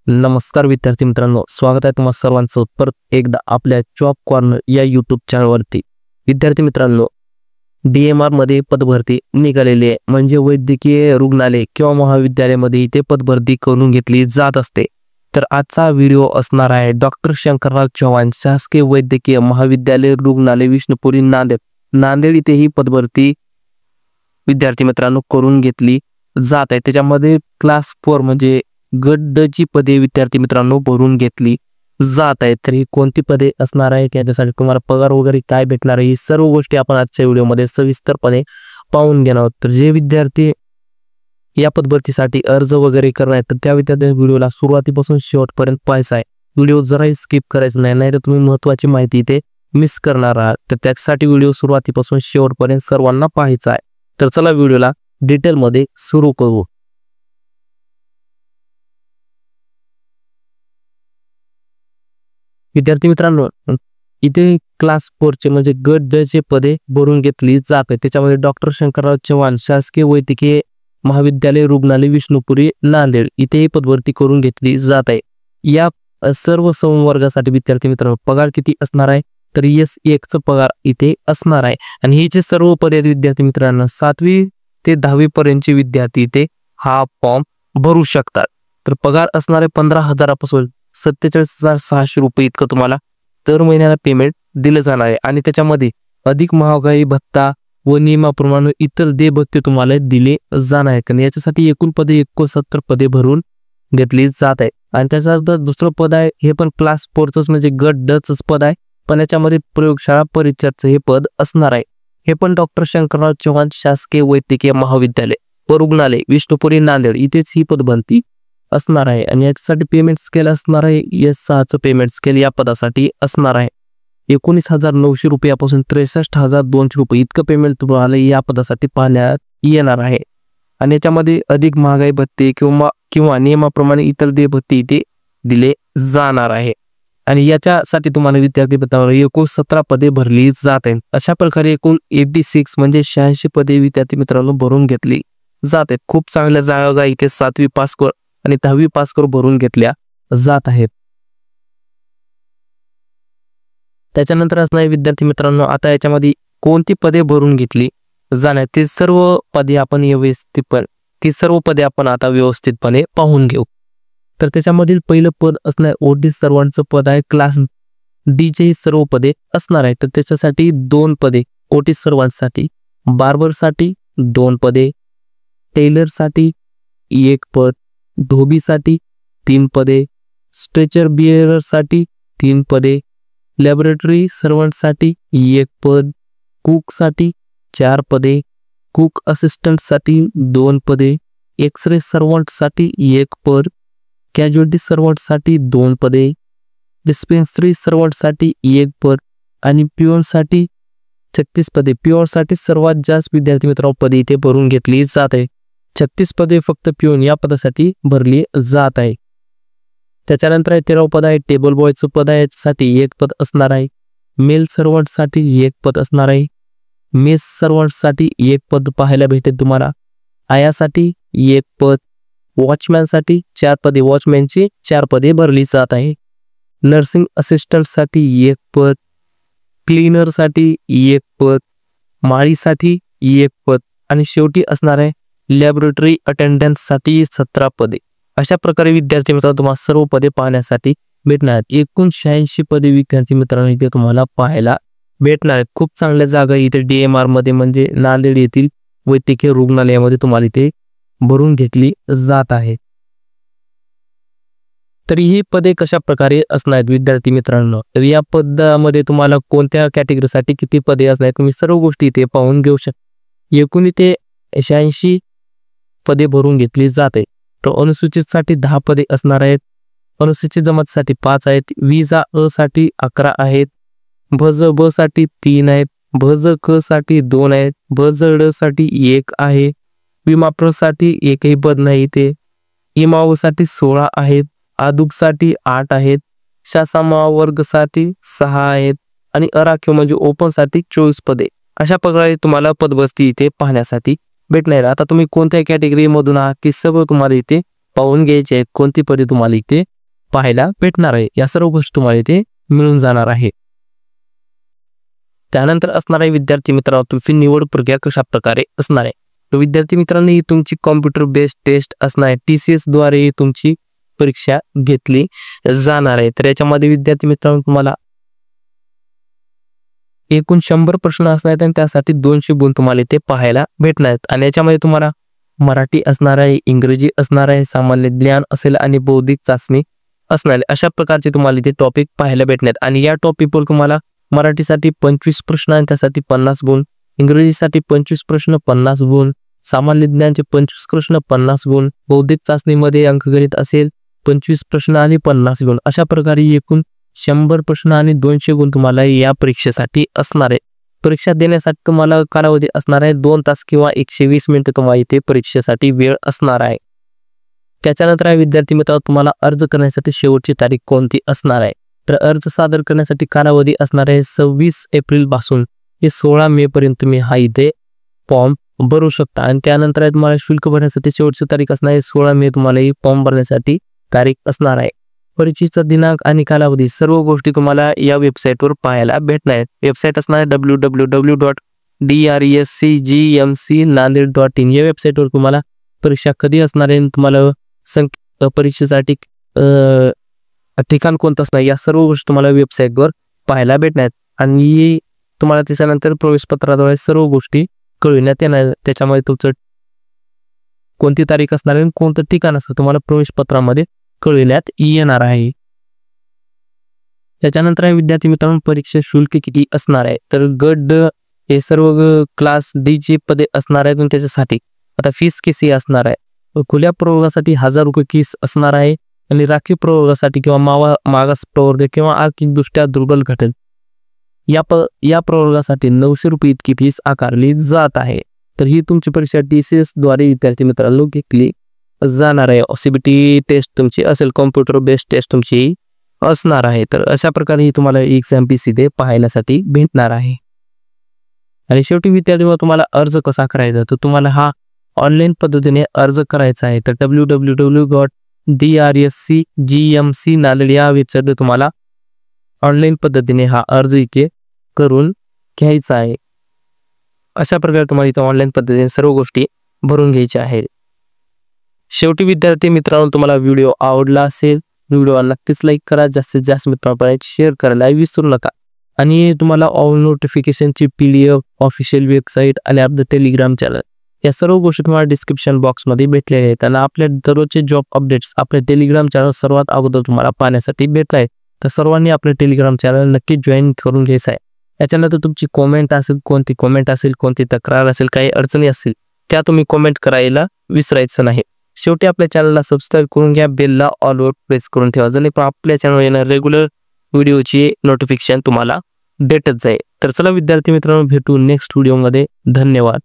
नमस्कार विद्यार्थी मित्रांनो, स्वागत आहे तुम्हा सर्वांचं परत एकदा आपल्या जॉब कॉर्नर या यूट्यूब चॅनलवरती। विद्यार्थी मित्रांनो, DMR मध्ये पदभरती निघालेली आहे, म्हणजे वैद्यकीय रुग्णालय किंवा महाविद्यालयामध्ये इथे पदभरती करून घेतली जात असते। तर आजचा व्हिडिओ असणार आहे डॉक्टर शंकरराव चव्हाण शासकीय वैद्यकीय महाविद्यालय रुग्णालय विष्णुपुरी नांदेड इथे ही पदभरती विद्यार्थी मित्रांनो करून घेतली जात आहे। त्याच्यामध्ये क्लास 4 म्हणजे गट ड ची पदे विद्यार्थी मित्रांनो भरून घेतली जात आहेत। तर ही कोणती पदे असणार आहे, त्याच्यासाठी तुम्हाला पगार वगैरे काय भेटणार आहे, ही सर्व गोष्टी आपण आजच्या व्हिडिओमध्ये सविस्तरपणे पाहून घेणार आहोत। तर जे विद्यार्थी या पदभरतीसाठी अर्ज वगैरे करणार आहेत, तर त्या विद्यार्थ्यांनी व्हिडिओला सुरुवातीपासून शेवटपर्यंत पाहायचा आहे। व्हिडिओ जराही स्किप करायचा नाही, तर तुम्ही महत्त्वाची माहिती इथे मिस करणार आहात। तर त्यासाठी व्हिडिओ सुरुवातीपासून शेवटपर्यंत सर्वांना पाहायचा आहे। तर चला व्हिडिओला डिटेलमध्ये सुरू करू। विद्यार्थी मित्रांनो, इथे क्लास 4 चे म्हणजे गट ड चे पदे भरून घेतली जात आहे। त्याच्यामध्ये डॉक्टर शंकरराव चव्हाण शासकीय वैद्यकीय महाविद्यालय रुग्णालय विष्णुपुरी नांदेड इथे ही पदभरती करून घेतली जात आहे। या सर्व संवर्गासाठी विद्यार्थी मित्रांनो पगार किती असणार आहे, तर S1 चा पगार इथे असणार आहे। आणि हे जे सर्व पदे विद्यार्थी मित्रांनो 7वी ते 10वी पर्यंतचे विद्यार्थी इथे हा फॉर्म भरू शकतात। तर पगार असणारे 15,000 पासून 47,600 रुपये इतकं तुम्हाला दर महिन्याला पेमेंट दिलं जाणार आहे। आणि त्याच्यामध्ये अधिक महागाई भत्ता व नियमाप्रमाणे इतर देयभत्ते तुम्हाला दिले जाणार आहे। कारण याच्यासाठी एकूण पदे 69 पदे भरून घेतली जात आहे। आणि त्याच्यानंतर दुसरं पद आहे, हे पण क्लास 4 च म्हणजे गट ड च पद आहे, पण याच्यामध्ये प्रयोगशाळा परिचरचं हे पद असणार आहे। हे पण डॉक्टर शंकरराव चव्हाण शासकीय वैद्यकीय महाविद्यालय व रुग्णालय विष्णुपुरी नांदेड इथेच ही पदभरती असणार आहे। आणि याच्यासाठी पेमेंट स्केल असणार आहे S6 चं पेमेंट स्केल या पदासाठी असणार आहे 19,900 रुपयापासून 63,200 रुपये इतकं पेमेंट तुम्हाला या पदासाठी पाहण्यात येणार आहे। आणि याच्यामध्ये अधिक महागाई भत्ते किंवा नियमाप्रमाणे इतर देयभत्ते इथे दिले जाणार आहे। आणि याच्यासाठी तुम्हाला विद्यार्थी भत्त्यावर एकूण 17 पदे भरली जात आहेत। अशा प्रकारे एकूण 86 म्हणजे 86 पदे विद्यार्थी मित्रांनो भरून घेतली जात आहेत। खूप चांगल्या जागा इथे 7वी पास कर आणि 10वी पास करून भरून घेतल्या जात आहेत। त्याच्यानंतर असणारे विद्यार्थी मित्रांनो, आता याच्यामध्ये कोणती पदे भरून घेतली जाणार ते सर्व पदे आपण आता व्यवस्थितपणे पाहून घेऊ। तर त्याच्यामधील पहिलं पद असणार ओटी सर्वांचं पद आहे। क्लास डी चे सर्व पदे असणार आहेत। तर त्याच्यासाठी 2 पदे ओटी सर्वांसाठी, बार्बर साठी 2 पदे, टेलर साठी 1 पद, धोबीसाठी 3 पदे, स्ट्रेचर बिअरर साठी 3 पदे, लॅबोरेटरी सर्वंट साठी 1 पद, कुक साठी 4 पदे, कुक असिस्टंट साठी 2 पदे, एक्सरे सर्वंट साठी 1 पद, कॅज्युअल्टी सर्वंट साठी 2 पदे, डिस्पेन्सरी सर्वंट साठी 1 पद आणि प्युअर साठी 36 पदे। प्युअर साठी सर्वात जास्त विद्यार्थी मित्रांनो पदे इथे भरून घेतली जात आहे। 36 पदे फक्त पिऊन या पदासाठी भरली जात आहे। त्याच्यानंतर 13व पद आहे टेबल बॉयचं पद आहे, याच्यासाठी 1 पद असणार आहे। मेल सर्वंट साठी 1 पद असणार आहे। मेस सर्वंट साठी 1 पद पाहायला भेटेल तुम्हाला। आयासाठी 1 पद, वॉचमॅन साठी 4 पदे, वॉचमॅनची 4 पदे भरली जात आहे। नर्सिंग असिस्टंट साठी 1 पद, क्लीनर साठी 1 पद, माळीसाठी 1 पद आणि शेवटी असणार आहे लॅबोरेटरी अटेंडन्स साठी 17 पदे। अशा प्रकारे विद्यार्थी मित्रांनो तुम्हाला सर्व पदे पाहण्यासाठी भेटणार आहेत। एकूण 86 पदे विद्यार्थी मित्रांनो इथे तुम्हाला पाहायला भेटणार आहेत। खूप चांगल्या जागा इथे DMR मध्ये म्हणजे नांदेड येथील वैद्यकीय रुग्णालयामध्ये तुम्हाला इथे भरून घेतली जात आहे। तर ही पदे कशा प्रकारे असणार आहेत विद्यार्थी मित्रांनो, तर या पदामध्ये तुम्हाला कोणत्या कॅटेगरीसाठी किती पदे असणार तुम्ही सर्व गोष्टी इथे पाहून घेऊ शकता। एकूण इथे 86 पदे भरून घेतली जाते। तर अनुसूचित साठी 10 पदे असणार आहेत, अनुसूचित जमातीसाठी 5 आहेत, विजा अ साठी 11 आहेत, भज ब साठी 3 आहेत, भज क साठी 2 आहेत, भज ड साठी 1 आहे, विमाप्र साठी एकही पद नाही इथे, इमाव साठी 16 आहेत, आदुक साठी 8 आहेत, शासमा वर्ग साठी 6 आहेत आणि अराखीव म्हणजे ओपन साठी 24 पदे। अशा प्रकारे तुम्हाला पदभरती इथे पाहण्यासाठी भेटणार। आता तुम्ही कोणत्या कॅटेगरी मधून आहात ते सर्व तुम्हाला इथे पाहून घ्यायचे आहे, कोणती पदे तुम्हाला इथे पाहायला भेटणार आहे. या सर्व गोष्टी तुम्हाला इथे मिळून जाणार आहे. त्यानंतर असणार आहे विद्यार्थी मित्रांनो तुमची निवड प्रक्रिया कशा प्रकारे असणार आहे. तर विद्यार्थी मित्रांनो ही तुमची कॉम्प्युटर बेस्ड टेस्ट असणार आहे. TCS द्वारे तुमची परीक्षा घेतली जाणार आहे. तर याच्यामध्ये विद्यार्थी मित्रांनो तुम्हाला एकूण 100 प्रश्न असणार आहेत आणि त्यासाठी 200 गुण तुम्हाला इथे पाहायला भेटणार आहेत. आणि याच्यामध्ये तुम्हाला मराठी असणार आहे, इंग्रजी असणार आहे, सामान्य ज्ञान असेल आणि बौद्धिक चाचणी असणार आहे. अशा प्रकारचे तुम्हाला इथे टॉपिक पाहायला भेटणार आहेत. आणि या टॉपिकवर तुम्हाला मराठीसाठी 25 प्रश्न आणि त्यासाठी 50 गुण, इंग्रजीसाठी 25 प्रश्न 50 गुण, सामान्य ज्ञानचे 25 प्रश्न 50 गुण, बौद्धिक चाचणीमध्ये अंकगणित असेल 25 प्रश्न आणि 50 गुण. अशा प्रकारे एकूण 100 प्रश्न आणि 200 गुण तुम्हाला या परीक्षेसाठी असणार आहे. परीक्षा देण्यासाठी तुम्हाला कालावधी असणार आहे 2 तास किंवा 120 मिनिटं तुम्हाला इथे परीक्षेसाठी वेळ असणार आहे. त्याच्यानंतर विद्यार्थी मित्रांनो तुम्हाला अर्ज करण्यासाठी शेवटची तारीख कोणती असणार आहे. तर अर्ज सादर करण्यासाठी कालावधी असणार आहे 26 एप्रिल पासून ते 16 मे पर्यंत तुम्ही हा इथे फॉर्म भरू शकता. आणि त्यानंतर तुम्हाला शुल्क भरण्यासाठी शेवटची तारीख असणार आहे 16 मे तुम्हाला ही फॉर्म भरण्यासाठी तारीख असणार आहे. परीक्षेचा दिनांक आणि कालावधी सर्व गोष्टी तुम्हाला या वेबसाईटवर पाहायला भेटणार आहेत. वेबसाईट असणार आहे www.drSCGMC.Nanded.in. या वेबसाईटवर तुम्हाला परीक्षा कधी असणार आहे, तुम्हाला परीक्षेसाठी ठिकाण कोणतं असणार या सर्व गोष्टी तुम्हाला वेबसाईटवर पाहायला भेटणार आहेत. आणि तुम्हाला त्याच्यानंतर प्रवेशपत्राद्वारे सर्व गोष्टी कळविण्यात येणार. त्याच्यामध्ये तुमचं कोणती तारीख असणार आहे, कोणतं ठिकाण असतं तुम्हाला प्रवेशपत्रामध्ये कळविण्यात येणार आहे. त्याच्यानंतर विद्यार्थी मित्रांनो परीक्षा शुल्क किती असणार आहे. तर गट ड हे सर्व क्लास डी ची पदे असणार आहेत. त्याच्यासाठी आता फीस किती असणार आहे. खुल्या प्रवर्गासाठी 1000 रुपये फीस असणार आहे. आणि राखीव प्रवर्गासाठी किंवा मागास प्रवर्ग किंवा आर्थिकदृष्ट्या दुर्बल घटक या प्रवर्गासाठी 900 रुपये इतकी फीस आकारली जात आहे. तर ही तुमची परीक्षा TCS द्वारे विद्यार्थी मित्रांनो घेतली जाणार आहे. CBT टेस्ट तुमची असेल, कॉम्प्युटर बेस्ड टेस्ट तुमची असणार आहे. तर अशा प्रकारे ही तुम्हाला एक्झाम PC पाहण्यासाठी भेटणार आहे. आणि शेवटी विद्यार्थी तुम्हाला अर्ज कसा करायचा, तर तुम्हाला हा ऑनलाईन पद्धतीने अर्ज करायचा आहे. तर www.drSCGMC.Nanded या वेबसाईटवर तुम्हाला ऑनलाईन पद्धतीने हा अर्ज इथे करून घ्यायचा आहे. अशा प्रकारे तुम्हाला इथे ऑनलाईन पद्धतीने सर्व गोष्टी भरून घ्यायच्या आहेत. शेवटी विद्यार्थी मित्रांनो तुम्हाला व्हिडिओ आवडला असेल, व्हिडिओला नक्कीच लाईक करा, जास्तीत जास्त मित्रांपर्यंत शेअर करायला विसरू नका. आणि तुम्हाला ऑल नोटिफिकेशनची PDF, ऑफिशियल वेबसाईट आणि आपलं टेलिग्राम चॅनल या सर्व गोष्टी तुम्हाला डिस्क्रिप्शन बॉक्समध्ये भेटलेल्या आहेत. आणि आपल्या दररोजचे जॉब अपडेट्स आपल्या टेलिग्राम चॅनल सर्वात अगोदर तुम्हाला पाहण्यासाठी भेटत आहे. तर सर्वांनी आपले टेलिग्राम चॅनल नक्की जॉईन करून घ्यायचं आहे. याच्यानंतर तुमची कॉमेंट असेल, कोणती तक्रार असेल, काही अडचणी असतील त्या तुम्ही कॉमेंट करायला विसरायचं नाही. शेवटी आपल्या चॅनलला सबस्क्राईब करून घ्या, बेलला ऑलवर प्रेस करून ठेवा, जेणेकरून आपल्या चॅनलवर येणार रेग्युलर व्हिडिओची नोटिफिकेशन तुम्हाला भेटत जाईल. तर चला विद्यार्थी मित्रांनो भेटू नेक्स्ट व्हिडिओमध्ये. धन्यवाद.